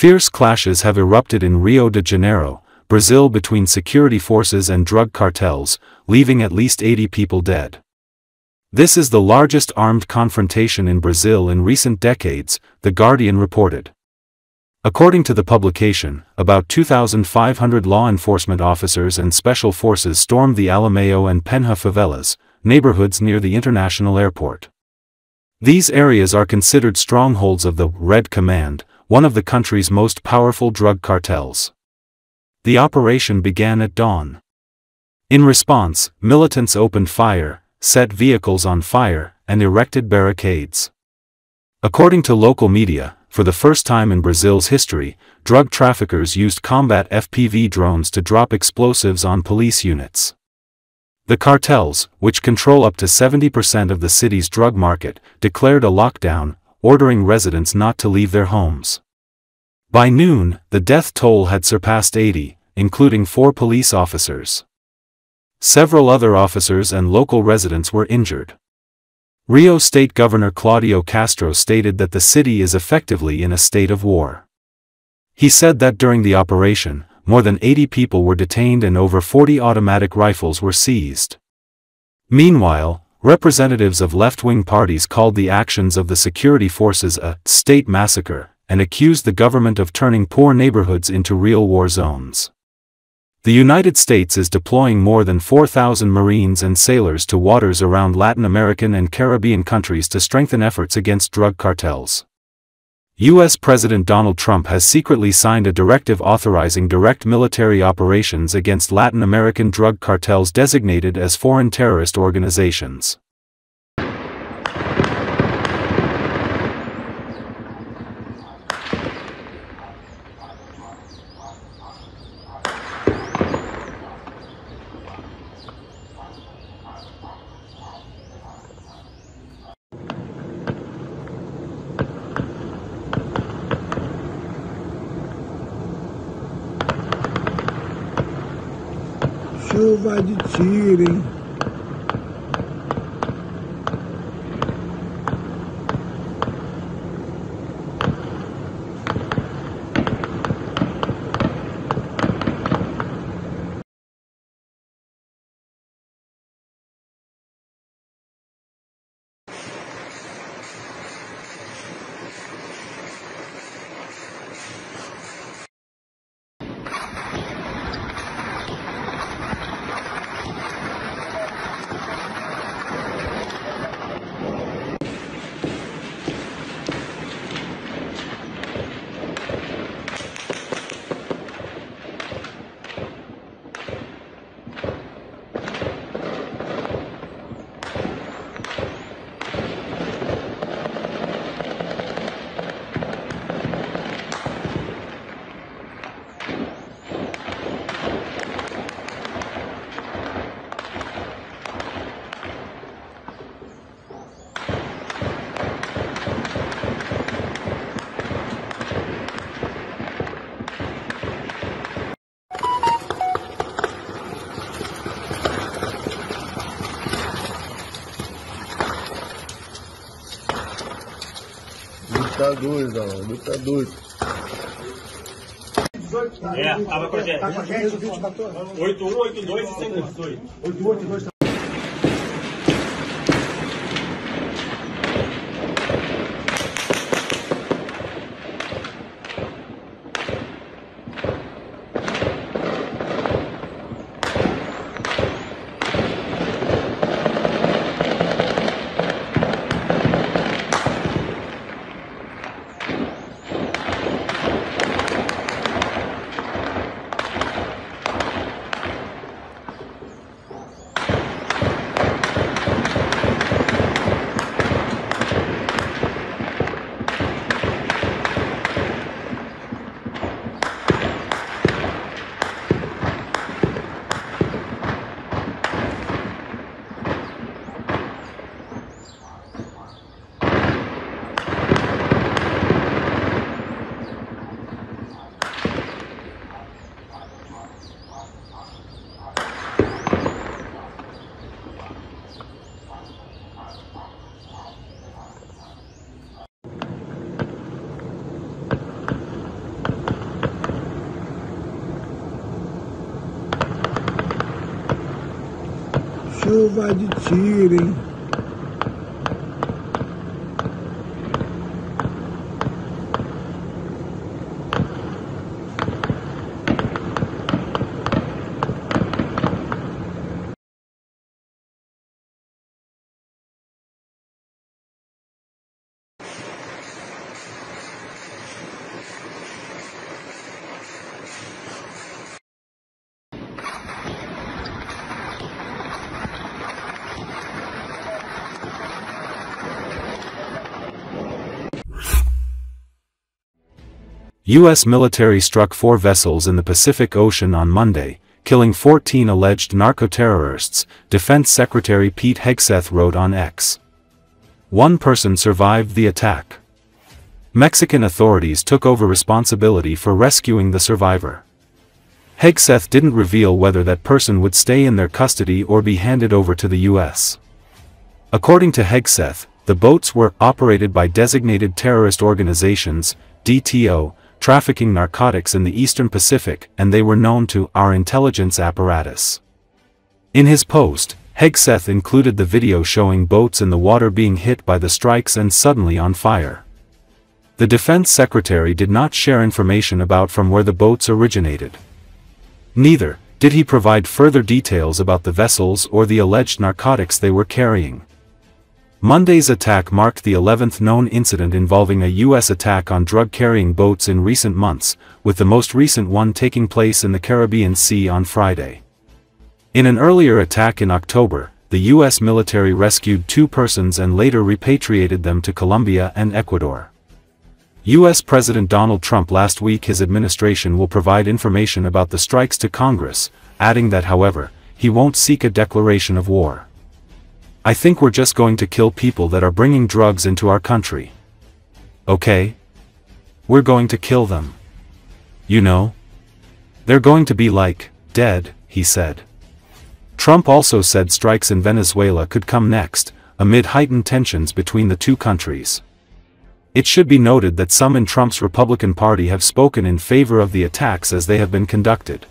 Fierce clashes have erupted in Rio de Janeiro, Brazil between security forces and drug cartels, leaving at least 80 people dead. This is the largest armed confrontation in Brazil in recent decades, The Guardian reported. According to the publication, about 2,500 law enforcement officers and special forces stormed the Alemão and Penha favelas, neighborhoods near the international airport. These areas are considered strongholds of the Red Command, one of the country's most powerful drug cartels. The operation began at dawn. In response, militants opened fire, set vehicles on fire, and erected barricades. According to local media, for the first time in Brazil's history, drug traffickers used combat FPV drones to drop explosives on police units. The cartels, which control up to 70% of the city's drug market, declared a lockdown, ordering residents not to leave their homes. By noon, the death toll had surpassed 80, including 4 police officers. Several other officers and local residents were injured. Rio State Governor Cláudio Castro stated that the city is effectively in a state of war. He said that during the operation, more than 80 people were detained and over 40 automatic rifles were seized. Meanwhile, representatives of left-wing parties called the actions of the security forces a state massacre, and accused the government of turning poor neighborhoods into real war zones. The United States is deploying more than 4,000 Marines and sailors to waters around Latin American and Caribbean countries to strengthen efforts against drug cartels. U.S. President Donald Trump has secretly signed a directive authorizing direct military operations against Latin American drug cartels designated as foreign terrorist organizations. Chuva de tiro, hein? Lutadores, ó, lutadores. Tava com a gente. 81, 82 e 118. 8182. Chuva de tiro, hein? U.S. military struck 4 vessels in the Pacific Ocean on Monday, killing 14 alleged narco-terrorists, Defense Secretary Pete Hegseth wrote on X. One person survived the attack. Mexican authorities took over responsibility for rescuing the survivor. Hegseth didn't reveal whether that person would stay in their custody or be handed over to the U.S. According to Hegseth, the boats were operated by designated terrorist organizations, DTO, trafficking narcotics in the Eastern Pacific, and they were known to our intelligence apparatus. In his post, Hegseth included the video showing boats in the water being hit by the strikes and suddenly on fire. The defense secretary did not share information about from where the boats originated. Neither did he provide further details about the vessels or the alleged narcotics they were carrying. Monday's attack marked the 11th known incident involving a U.S. attack on drug-carrying boats in recent months, with the most recent one taking place in the Caribbean Sea on Friday. In an earlier attack in October, the U.S. military rescued 2 persons and later repatriated them to Colombia and Ecuador. U.S. President Donald Trump last week his administration will provide information about the strikes to Congress, adding that however, he won't seek a declaration of war. I think we're just going to kill people that are bringing drugs into our country. Okay? We're going to kill them. You know? They're going to be like, dead, he said. Trump also said strikes in Venezuela could come next, amid heightened tensions between the two countries. It should be noted that some in Trump's Republican Party have spoken in favor of the attacks as they have been conducted.